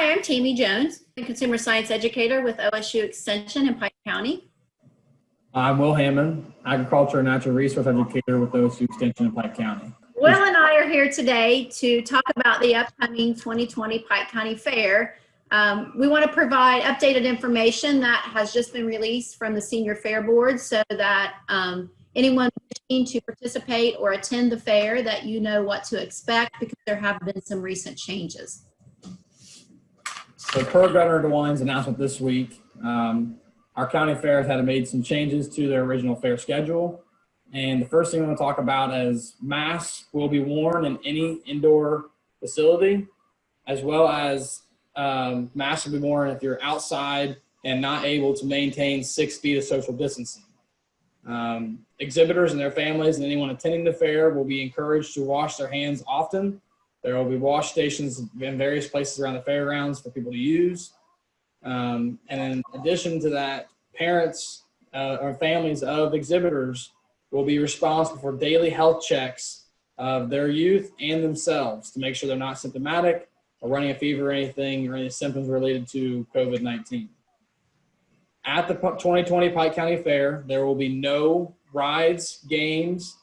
Hi, I'm Tammy Jones, a consumer science educator with OSU Extension in Pike County. I'm Will Hammond, agriculture and natural resource educator with OSU Extension in Pike County. Will and I are here today to talk about the upcoming 2020 Pike County Fair. We want to provide updated information that has just been released from the Senior Fair Board so that anyone wishing to participate or attend the fair, that you know what to expect, because there have been some recent changes. So per Governor DeWine's announcement this week, our county fairs had made some changes to their original fair schedule. And the first thing I want to talk about is masks will be worn in any indoor facility, as well as masks will be worn if you're outside and not able to maintain 6 feet of social distancing. Exhibitors and their families and anyone attending the fair will be encouraged to wash their hands often. There will be wash stations in various places around the fairgrounds for people to use. And in addition to that, parents or families of exhibitors will be responsible for daily health checks of their youth and themselves to make sure they're not symptomatic or running a fever or anything or any symptoms related to COVID-19. At the 2020 Pike County Fair, there will be no rides, games,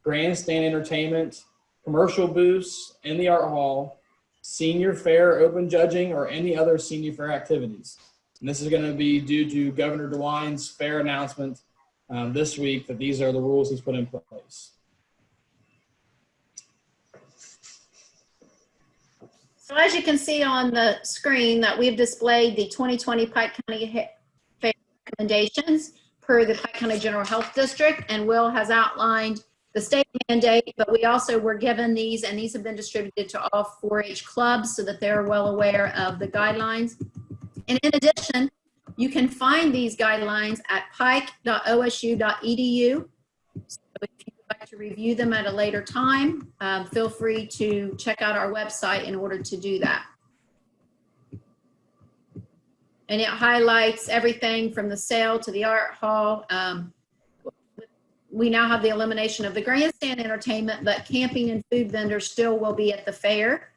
grandstand entertainment, commercial booths in the art hall, senior fair open judging, or any other senior fair activities. And this is going to be due to Governor DeWine's fair announcement this week that these are the rules he's put in place. So as you can see on the screen, that we've displayed the 2020 Pike County Fair recommendations per the Pike County General Health District, and Will has outlined the state mandate, but we also were given these, and these have been distributed to all 4-H clubs so that they're well aware of the guidelines. And in addition, you can find these guidelines at pike.osu.edu. So if you'd like to review them at a later time, feel free to check out our website in order to do that. And it highlights everything from the sale to the art hall. We now have the elimination of the grandstand entertainment, but camping and food vendors still will be at the fair.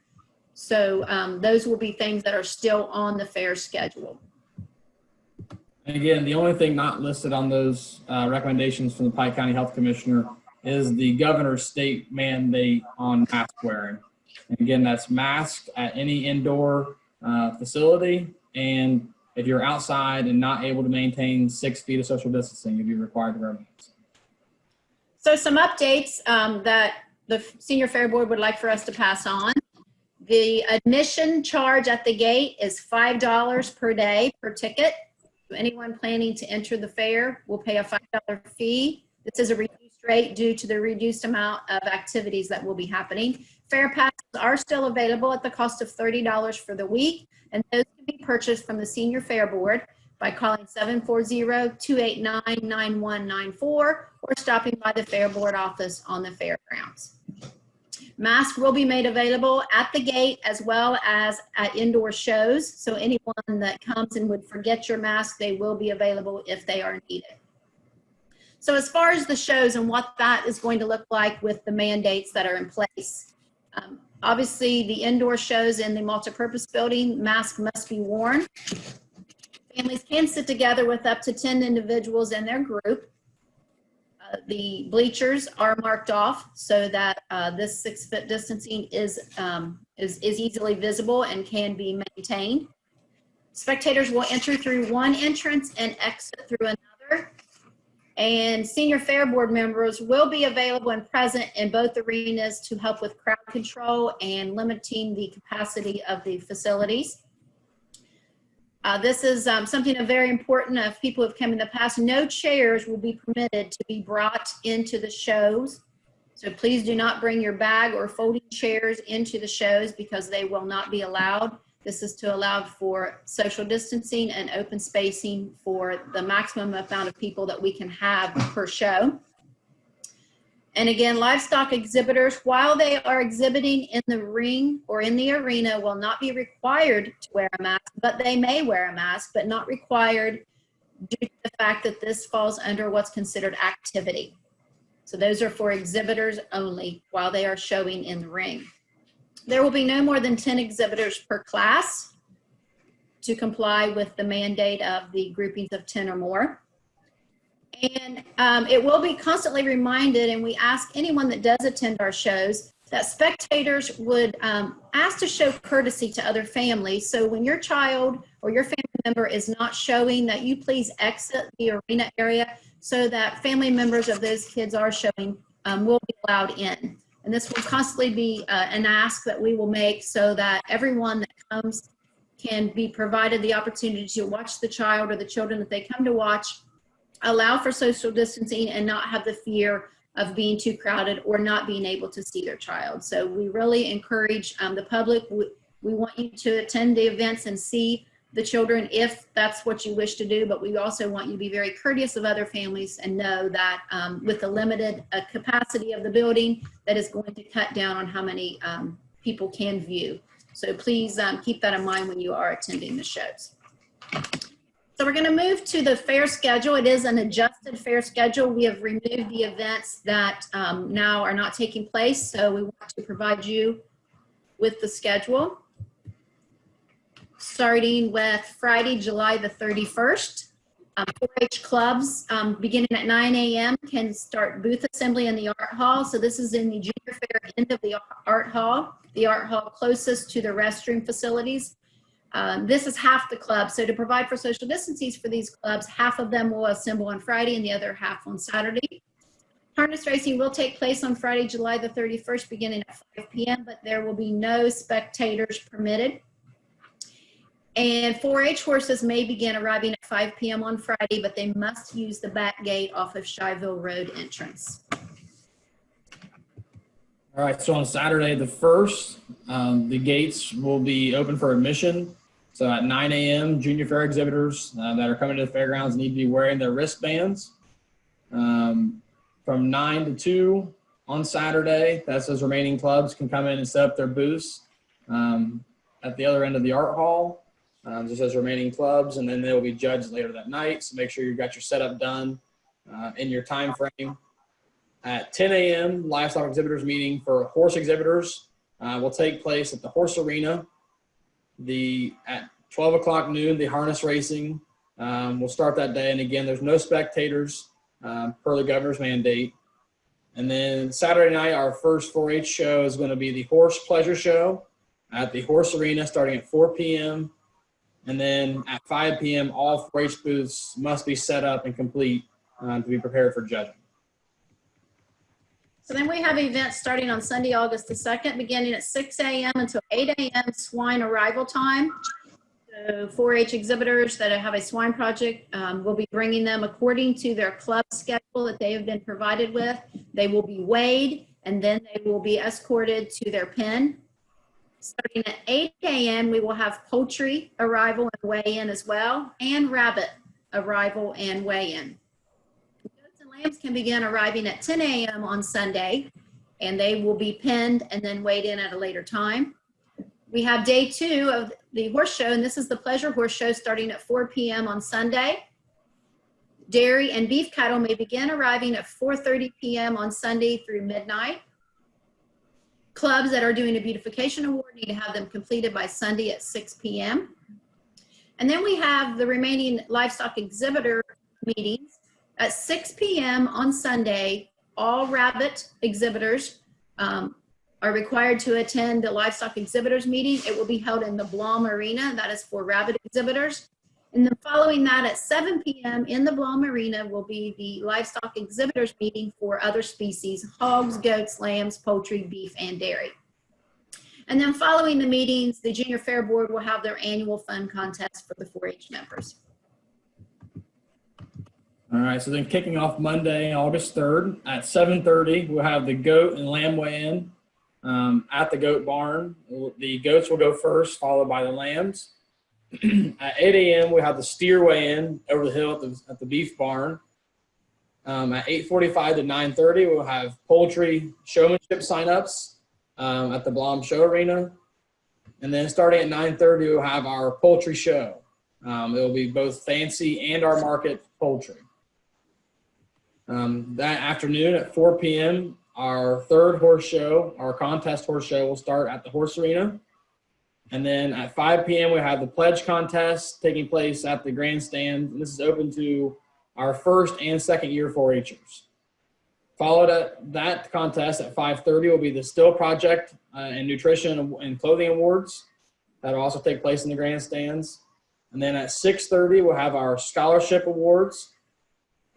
So those will be things that are still on the fair schedule. And again, the only thing not listed on those recommendations from the Pike County Health Commissioner is the governor's state mandate on mask wearing. And again, that's mask at any indoor facility. And if you're outside and not able to maintain 6 feet of social distancing, you'll be required to wear masks. So some updates that the Senior Fair Board would like for us to pass on. The admission charge at the gate is $5 per day per ticket. So anyone planning to enter the fair will pay a $5 fee. This is a reduced rate due to the reduced amount of activities that will be happening. Fair passes are still available at the cost of $30 for the week, and those can be purchased from the Senior Fair Board by calling 740-289-9194 or stopping by the Fair Board office on the fairgrounds. Masks will be made available at the gate as well as at indoor shows. So anyone that comes and would forget your mask, they will be available if they are needed. So as far as the shows and what that is going to look like with the mandates that are in place, obviously the indoor shows in the multipurpose building, masks must be worn. Families can sit together with up to 10 individuals in their group. The bleachers are marked off so that this 6-foot distancing is easily visible and can be maintained. Spectators will enter through one entrance and exit through another. And Senior Fair Board members will be available and present in both arenas to help with crowd control and limiting the capacity of the facilities. This is something very important. If people have come in the past, no chairs will be permitted to be brought into the shows. So please do not bring your bag or folding chairs into the shows because they will not be allowed. This is to allow for social distancing and open spacing for the maximum amount of people that we can have per show. And again, livestock exhibitors, while they are exhibiting in the ring or in the arena, will not be required to wear a mask, but they may wear a mask, but not required due to the fact that this falls under what's considered activity. So those are for exhibitors only while they are showing in the ring. There will be no more than 10 exhibitors per class. to comply with the mandate of the groupings of 10 or more. And it will be constantly reminded, and we ask anyone that does attend our shows that spectators would ask to show courtesy to other families. So when your child or your family member is not showing, that you please exit the arena area so that family members of those kids are showing will be allowed in. And this will constantly be an ask that we will make so that everyone that comes can be provided the opportunity to watch the child or the children that they come to watch, allow for social distancing, and not have the fear of being too crowded or not being able to see their child. So we really encourage the public. We want you to attend the events and see the children if that's what you wish to do, but we also want you to be very courteous of other families and know that with the limited capacity of the building, that is going to cut down on how many people can view. So please keep that in mind when you are attending the shows. So we're going to move to the fair schedule. It is an adjusted fair schedule. We have removed the events that now are not taking place. So we want to provide you with the schedule. Starting with Friday, July the 31st. 4-H clubs beginning at 9 a.m. can start booth assembly in the art hall. So this is in the junior fair end of the art hall closest to the restroom facilities. This is half the club. So to provide for social distancing for these clubs, half of them will assemble on Friday and the other half on Saturday. Harness racing will take place on Friday, July the 31st, beginning at 5 p.m., but there will be no spectators permitted. And 4-H horses may begin arriving at 5 p.m. on Friday, but they must use the back gate off of Shyville Road entrance. All right, so on Saturday the 1st, the gates will be open for admission. So at 9 a.m., junior fair exhibitors that are coming to the fairgrounds need to be wearing their wristbands. From 9 to 2 on Saturday, that's those remaining clubs can come in and set up their booths at the other end of the art hall. Just as remaining clubs, and then they will be judged later that night. So make sure you've got your setup done in your time frame. At 10 a.m., livestock exhibitors meeting for horse exhibitors will take place at the horse arena. At 12 o'clock noon, the harness racing will start that day. And again, there's no spectators per the governor's mandate. And then Saturday night, our first 4-H show is going to be the horse pleasure show at the horse arena starting at 4 p.m. And then at 5 p.m., all 4-H booths must be set up and complete to be prepared for judging. So then we have events starting on Sunday, August the 2nd, beginning at 6 a.m. until 8 a.m. swine arrival time. So 4-H exhibitors that have a swine project will be bringing them according to their club schedule that they have been provided with. They will be weighed, and then they will be escorted to their pen. Starting at 8 a.m., we will have poultry arrival and weigh-in as well, and rabbit arrival and weigh-in. Goats and lambs can begin arriving at 10 a.m. on Sunday, and they will be penned and then weighed in at a later time. We have day 2 of the horse show, and this is the pleasure horse show starting at 4 p.m. on Sunday. Dairy and beef cattle may begin arriving at 4:30 p.m. on Sunday through midnight. Clubs that are doing a beautification award need to have them completed by Sunday at 6 p.m. And then we have the remaining livestock exhibitor meetings at 6 p.m. on Sunday. All rabbit exhibitors are required to attend the livestock exhibitors meeting. It will be held in the Blom Arena. That is for rabbit exhibitors. And then following that at 7 p.m. in the Blom Arena will be the livestock exhibitors meeting for other species: hogs, goats, lambs, poultry, beef, and dairy. And then following the meetings, the Junior Fair Board will have their annual fun contest for the 4-H members. All right, so then kicking off Monday, August 3rd at 7:30, we'll have the goat and lamb weigh-in at the goat barn. The goats will go first, followed by the lambs. At 8 a.m., we have the steer weigh-in over the hill at the beef barn. At 8:45 to 9:30, we'll have poultry showmanship sign-ups at the Blom Show Arena. And then starting at 9:30, we'll have our poultry show. It will be both fancy and our market poultry. That afternoon at 4 p.m., our third horse show, our contest horse show, will start at the horse arena. And then at 5 p.m., we have the pledge contest taking place at the grandstand. And this is open to our first and second year 4-Hers. Followed at that contest at 5:30 will be the Still Project and Nutrition and Clothing Awards. That'll also take place in the grandstands. And then at 6:30, we'll have our Scholarship Awards.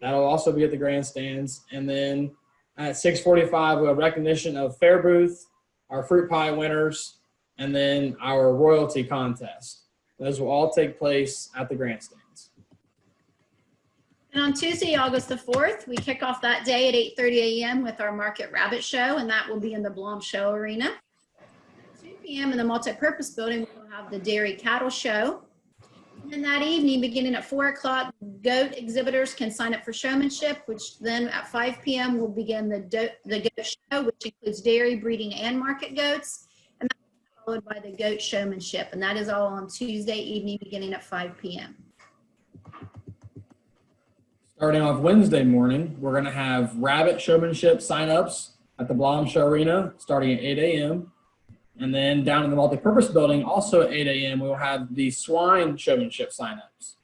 That'll also be at the grandstands. And then at 6:45, we'll have recognition of Fair Booth, our fruit pie winners, and then our royalty contest. Those will all take place at the grandstands. And on Tuesday, August the 4th, we kick off that day at 8:30 a.m. with our Market Rabbit Show, and that will be in the Blom Show Arena. At 2 p.m. in the Multipurpose Building, we'll have the Dairy Cattle Show. And then that evening, beginning at 4 o'clock, goat exhibitors can sign up for showmanship, which then at 5 p.m. will begin the goat show, which includes dairy, breeding, and market goats. And that's followed by the goat showmanship. And that is all on Tuesday evening, beginning at 5 p.m. Starting off Wednesday morning, we're going to have rabbit showmanship signups at the Blom Show Arena starting at 8 a.m. And then down in the Multipurpose Building, also at 8 a.m., we'll have the swine showmanship signups.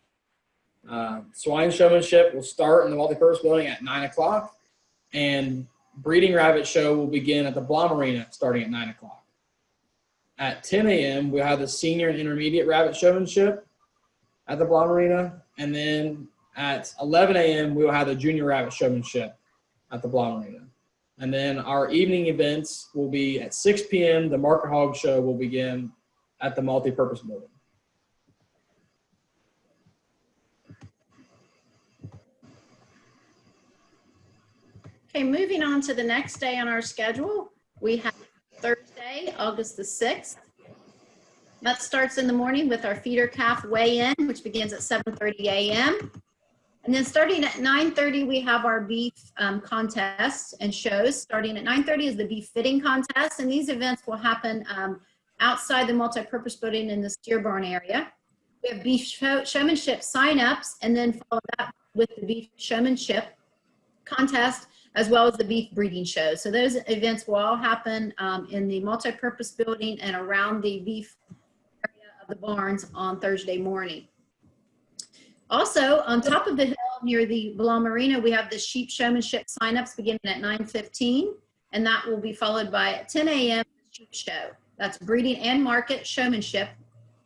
Swine showmanship will start in the Multipurpose Building at 9 o'clock, and breeding rabbit show will begin at the Blom Arena starting at 9 o'clock. At 10 a.m., we'll have the senior and intermediate rabbit showmanship at the Blom Arena, and then at 11 a.m., we will have the junior rabbit showmanship at the Blom Arena. And then our evening events will be at 6 p.m. The Market Hog Show will begin at the Multipurpose Building. Okay, moving on to the next day on our schedule, we have Thursday, August the 6th. That starts in the morning with our feeder calf weigh-in, which begins at 7:30 a.m. And then starting at 9:30, we have our beef contests and shows. Starting at 9:30 is the beef fitting contest, and these events will happen outside the Multipurpose Building in the steer barn area. We have beef showmanship sign-ups, and then follow that with the beef showmanship contest, as well as the beef breeding show. So those events will all happen in the Multipurpose Building and around the beef area of the barns on Thursday morning. Also, on top of the hill near the Blom Arena, we have the sheep showmanship signups beginning at 9:15, and that will be followed by at 10 a.m. sheep show. That's breeding and market showmanship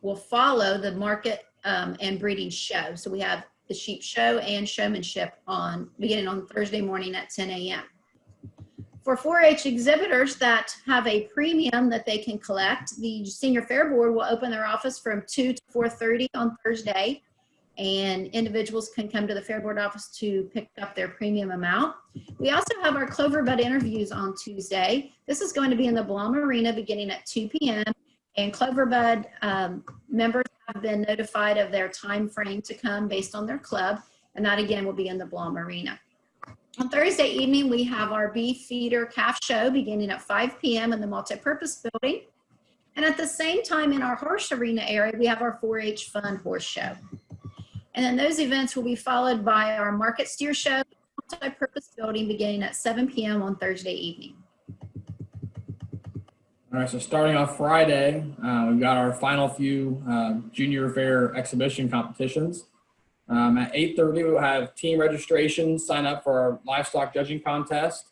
will follow the market and breeding show. So we have the sheep show and showmanship beginning on Thursday morning at 10 a.m. For 4-H exhibitors that have a premium that they can collect, the Senior Fair Board will open their office from 2 to 4:30 on Thursday, and individuals can come to the Fair Board office to pick up their premium amount. We also have our Clover Bud interviews on Tuesday. This is going to be in the Blom Arena beginning at 2 p.m. And Clover Bud members have been notified of their time frame to come based on their club, and that again will be in the Blom Arena. On Thursday evening, we have our beef feeder calf show beginning at 5 p.m. in the Multipurpose Building. And at the same time in our horse arena area, we have our 4-H Fun Horse Show. And then those events will be followed by our Market Steer Show, Multipurpose Building beginning at 7 p.m. on Thursday evening. All right, so starting off Friday, we've got our final few junior fair exhibition competitions. At 8:30, we'll have team registration sign up for our livestock judging contest.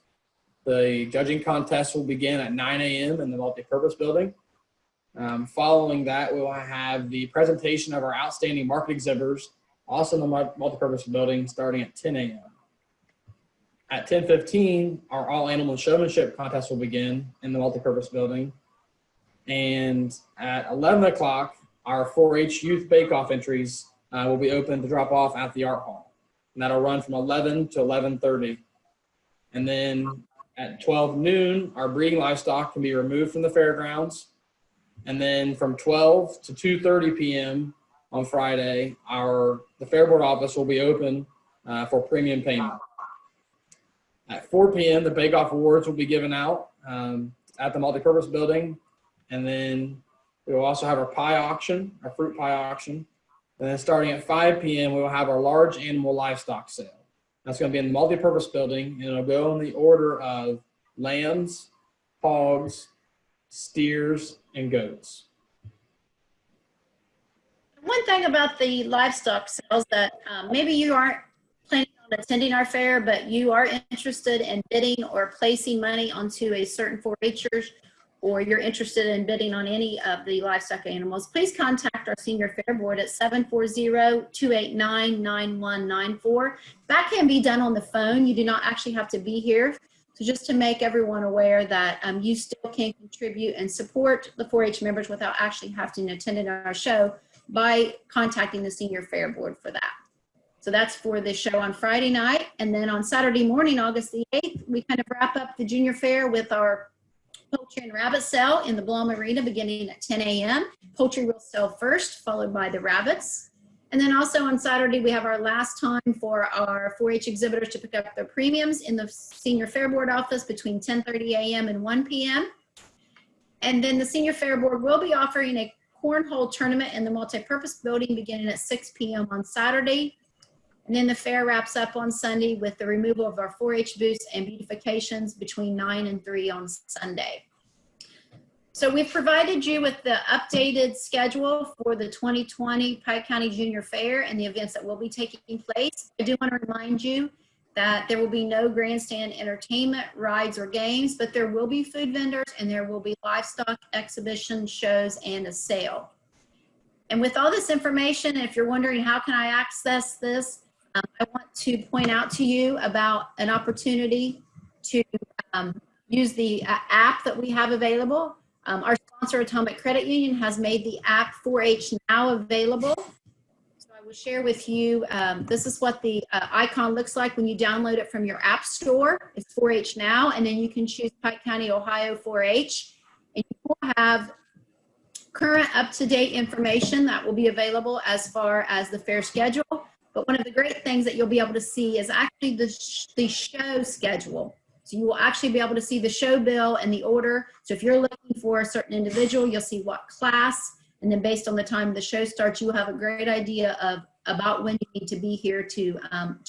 The judging contest will begin at 9 a.m. in the Multipurpose Building. Following that, we will have the presentation of our outstanding market exhibitors, also in the Multipurpose Building, starting at 10 a.m. At 10:15, our all animal showmanship contest will begin in the Multipurpose Building. And at 11 o'clock, our 4-H youth bake-off entries will be open to drop off at the art hall. And that'll run from 11 to 11:30. And then at 12 noon, our breeding livestock can be removed from the fairgrounds. And then from 12 to 2:30 p.m. on Friday, the Fair Board office will be open for premium payment. At 4 p.m., the bake-off awards will be given out at the Multipurpose Building. And then we will also have our pie auction, our fruit pie auction. And then starting at 5 p.m., we will have our large animal livestock sale. That's going to be in the Multipurpose Building, and it'll go in the order of lambs, hogs, steers, and goats. One thing about the livestock sales that maybe you aren't planning on attending our fair, but you are interested in bidding or placing money onto a certain 4-H'ers, or you're interested in bidding on any of the livestock animals, please contact our senior fair board at 740-289-9194. That can be done on the phone. You do not actually have to be here. So just to make everyone aware that you still can contribute and support the 4-H members without actually having to attend our show by contacting the senior fair board for that. So that's for the show on Friday night. And then on Saturday morning, August the 8th, we kind of wrap up the junior fair with our poultry and rabbit sale in the Blum Arena beginning at 10 a.m. Poultry will sell first, followed by the rabbits. And then also on Saturday, we have our last time for our 4-H exhibitors to pick up their premiums in the senior fair board office between 10:30 a.m. and 1 p.m. And then the senior fair board will be offering a cornhole tournament in the multipurpose building beginning at 6 p.m. on Saturday. And then the fair wraps up on Sunday with the removal of our 4-H booths and beautifications between 9 and 3 on Sunday. So we've provided you with the updated schedule for the 2020 Pike County Junior Fair and the events that will be taking place. I do want to remind you that there will be no grandstand entertainment, rides, or games, but there will be food vendors and there will be livestock exhibition shows and a sale. And with all this information, if you're wondering how can I access this, I want to point out to you about an opportunity to use the app that we have available. Our sponsor, Atomic Credit Union, has made the app 4-H Now available. So I will share with you, this is what the icon looks like when you download it from your app store. It's 4-H Now, and then you can choose Pike County, Ohio 4-H. And you will have current up-to-date information that will be available as far as the fair schedule. But one of the great things that you'll be able to see is actually the show schedule. So you will actually be able to see the show bill and the order. So if you're looking for a certain individual, you'll see what class, and then based on the time the show starts, you will have a great idea of about when you need to be here to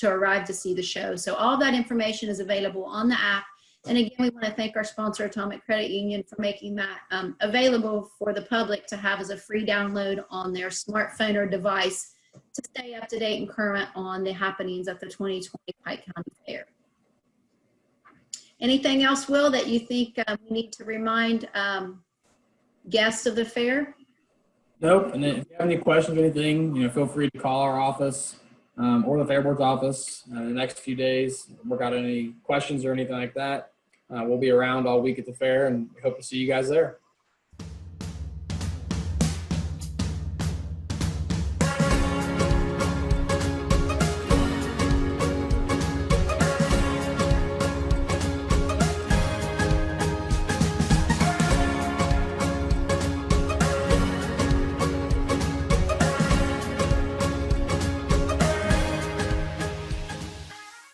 arrive to see the show. So all that information is available on the app. And again, we want to thank our sponsor, Atomic Credit Union, for making that available for the public to have as a free download on their smartphone or device to stay up to date and current on the happenings at the 2020 Pike County Fair. Anything else, Will, that you think we need to remind guests of the fair? Nope. And then if you have any questions or anything, feel free to call our office or the Fair Board's office in the next few days. Work out any questions or anything like that. We'll be around all week at the fair, and we hope to see you guys there.